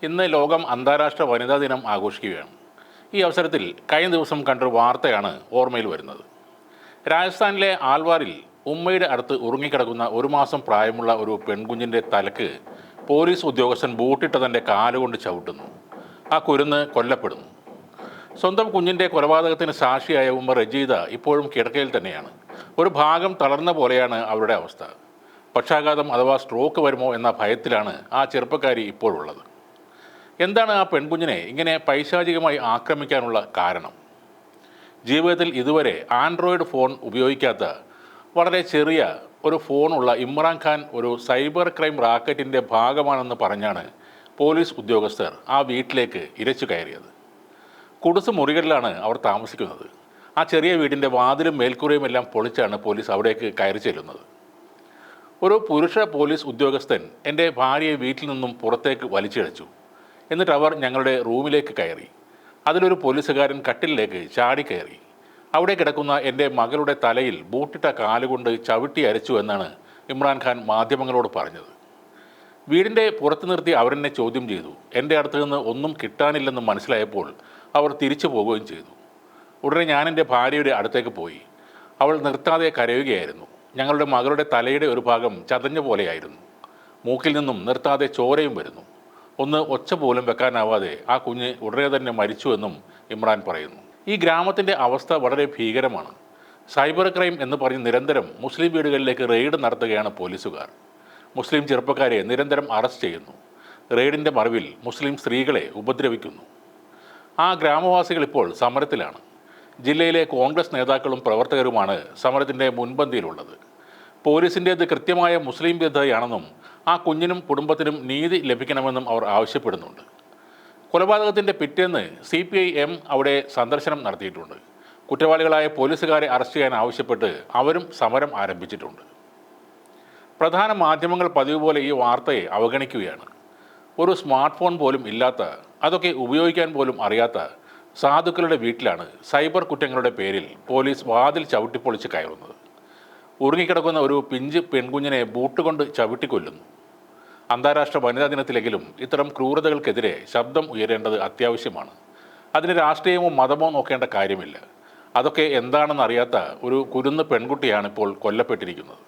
ഇന്ന് ലോകം അന്താരാഷ്ട്ര വനിതാ ദിനം ആഘോഷിക്കുകയാണ്. ഈ അവസരത്തിൽ കഴിഞ്ഞ ദിവസം കണ്ടൊരു വാർത്തയാണ് ഓർമ്മയിൽ വരുന്നത്. രാജസ്ഥാനിലെ ആൽവാറിൽ ഉമ്മയുടെ അടുത്ത് ഉറങ്ങിക്കിടക്കുന്ന 1 മാസം പ്രായമുള്ള ഒരു പെൺകുഞ്ഞിൻ്റെ തലക്ക് പോലീസ് ഉദ്യോഗസ്ഥൻ ബൂട്ടിട്ട് തൻ്റെ കാലുകൊണ്ട് ചവിട്ടുന്നു. ആ കുരുന്ന് കൊല്ലപ്പെടുന്നു. സ്വന്തം കുഞ്ഞിൻ്റെ കൊലപാതകത്തിന് സാക്ഷിയായ ഉമ്മ റജീദ ഇപ്പോഴും കിടക്കയിൽ തന്നെയാണ്. ഒരു ഭാഗം തളർന്ന പോലെയാണ് അവരുടെ അവസ്ഥ. പക്ഷാഘാതം അഥവാ സ്ട്രോക്ക് വരുമോ എന്ന ഭയത്തിലാണ് ആ ചെറുപ്പക്കാരി ഇപ്പോഴുള്ളത്. എന്താണ് ആ പെൺകുഞ്ഞിനെ ഇങ്ങനെ പൈശാചികമായി ആക്രമിക്കാനുള്ള കാരണം? ജീവിതത്തിൽ ഇതുവരെ ആൻഡ്രോയിഡ് ഫോൺ ഉപയോഗിക്കാത്ത വളരെ ചെറിയ ഒരു ഫോണുള്ള ഇമ്രാൻഖാൻ ഒരു സൈബർ ക്രൈം റാക്കറ്റിൻ്റെ ഭാഗമാണെന്ന് പറഞ്ഞാണ് പോലീസ് ഉദ്യോഗസ്ഥർ ആ വീട്ടിലേക്ക് ഇരച്ചു കയറിയത്. കുടുസ് മുറികളിലാണ് അവർ താമസിക്കുന്നത്. ആ ചെറിയ വീടിൻ്റെ വാതിലും മേൽക്കൂരയും എല്ലാം പൊളിച്ചാണ് പോലീസ് അവിടേക്ക് കയറി ചെല്ലുന്നത്. ഒരു പുരുഷ പോലീസ് ഉദ്യോഗസ്ഥൻ എൻ്റെ ഭാര്യയെ വീട്ടിൽ നിന്നും പുറത്തേക്ക് വലിച്ചിഴച്ചു. എന്നിട്ട് അവർ ഞങ്ങളുടെ റൂമിലേക്ക് കയറി. അതിലൊരു പോലീസുകാരൻ കട്ടിലിലേക്ക് ചാടിക്കയറി. അവിടെ കിടക്കുന്ന എൻ്റെ മകളുടെ തലയിൽ ബൂട്ടിട്ട കാലുകൊണ്ട് ചവിട്ടി അരച്ചു എന്നാണ് ഇമ്രാൻഖാൻ മാധ്യമങ്ങളോട് പറഞ്ഞത്. വീടിൻ്റെ പുറത്ത് നിർത്തി അവരെന്നെ ചോദ്യം ചെയ്തു. എൻ്റെ അടുത്ത് നിന്ന് ഒന്നും കിട്ടാനില്ലെന്ന് മനസ്സിലായപ്പോൾ അവർ തിരിച്ചു പോവുകയും ചെയ്തു. ഉടനെ ഞാൻ എൻ്റെ ഭാര്യയുടെ അടുത്തേക്ക് പോയി. അവൾ നിർത്താതെ കരയുകയായിരുന്നു. ഞങ്ങളുടെ മകളുടെ തലയുടെ ഒരു ഭാഗം ചതഞ്ഞ പോലെയായിരുന്നു. മൂക്കിൽ നിന്നും നിർത്താതെ ചോരയും വരുന്നു. ഒന്ന് ഒച്ച പോലും വെക്കാനാവാതെ ആ കുഞ്ഞ് ഉടനെ തന്നെ മരിച്ചുവെന്നും ഇമ്രാൻ പറയുന്നു. ഈ ഗ്രാമത്തിൻ്റെ അവസ്ഥ വളരെ ഭീകരമാണ്. സൈബർ ക്രൈം എന്ന് പറഞ്ഞ് നിരന്തരം മുസ്ലിം വീടുകളിലേക്ക് റെയ്ഡ് നടത്തുകയാണ് പോലീസുകാർ. മുസ്ലിം ചെറുപ്പക്കാരെ നിരന്തരം അറസ്റ്റ് ചെയ്യുന്നു. റെയ്ഡിൻ്റെ മറവിൽ മുസ്ലിം സ്ത്രീകളെ ഉപദ്രവിക്കുന്നു. ആ ഗ്രാമവാസികൾ ഇപ്പോൾ സമരത്തിലാണ്. ജില്ലയിലെ കോൺഗ്രസ് നേതാക്കളും പ്രവർത്തകരുമാണ് സമരത്തിൻ്റെ മുൻപന്തിയിലുള്ളത്. പോലീസിൻ്റേത് കൃത്യമായ മുസ്ലിം വിരുദ്ധതയാണെന്നും ആ കുഞ്ഞിനും കുടുംബത്തിനും നീതി ലഭിക്കണമെന്നും അവർ ആവശ്യപ്പെടുന്നുണ്ട്. കൊലപാതകത്തിൻ്റെ പിറ്റേന്ന് CPIM അവിടെ സന്ദർശനം നടത്തിയിട്ടുണ്ട്. കുറ്റവാളികളായ പോലീസുകാരെ അറസ്റ്റ് ചെയ്യാൻ ആവശ്യപ്പെട്ട് അവരും സമരം ആരംഭിച്ചിട്ടുണ്ട്. പ്രധാന മാധ്യമങ്ങൾ പതിവ് പോലെ ഈ വാർത്തയെ അവഗണിക്കുകയാണ്. ഒരു സ്മാർട്ട് ഫോൺ പോലും ഇല്ലാത്ത, അതൊക്കെ ഉപയോഗിക്കാൻ പോലും അറിയാത്ത സാധുക്കളുടെ വീട്ടിലാണ് സൈബർ കുറ്റങ്ങളുടെ പേരിൽ പോലീസ് വാതിൽ ചവിട്ടിപ്പൊളിച്ച് കയറുന്നത്. ഉറങ്ങിക്കിടക്കുന്ന ഒരു പിഞ്ച് പെൺകുഞ്ഞിനെ ബൂട്ടുകൊണ്ട് ചവിട്ടിക്കൊല്ലുന്നു. അന്താരാഷ്ട്ര വനിതാ ദിനത്തിലെങ്കിലും ഇത്തരം ക്രൂരതകൾക്കെതിരെ ശബ്ദം ഉയരേണ്ടത് അത്യാവശ്യമാണ്. അതിന് രാഷ്ട്രീയമോ മതമോ നോക്കേണ്ട കാര്യമില്ല. അതൊക്കെ എന്താണെന്നറിയാത്ത ഒരു കുരുന്ന് പെൺകുട്ടിയാണ് ഇപ്പോൾ കൊല്ലപ്പെട്ടിരിക്കുന്നത്.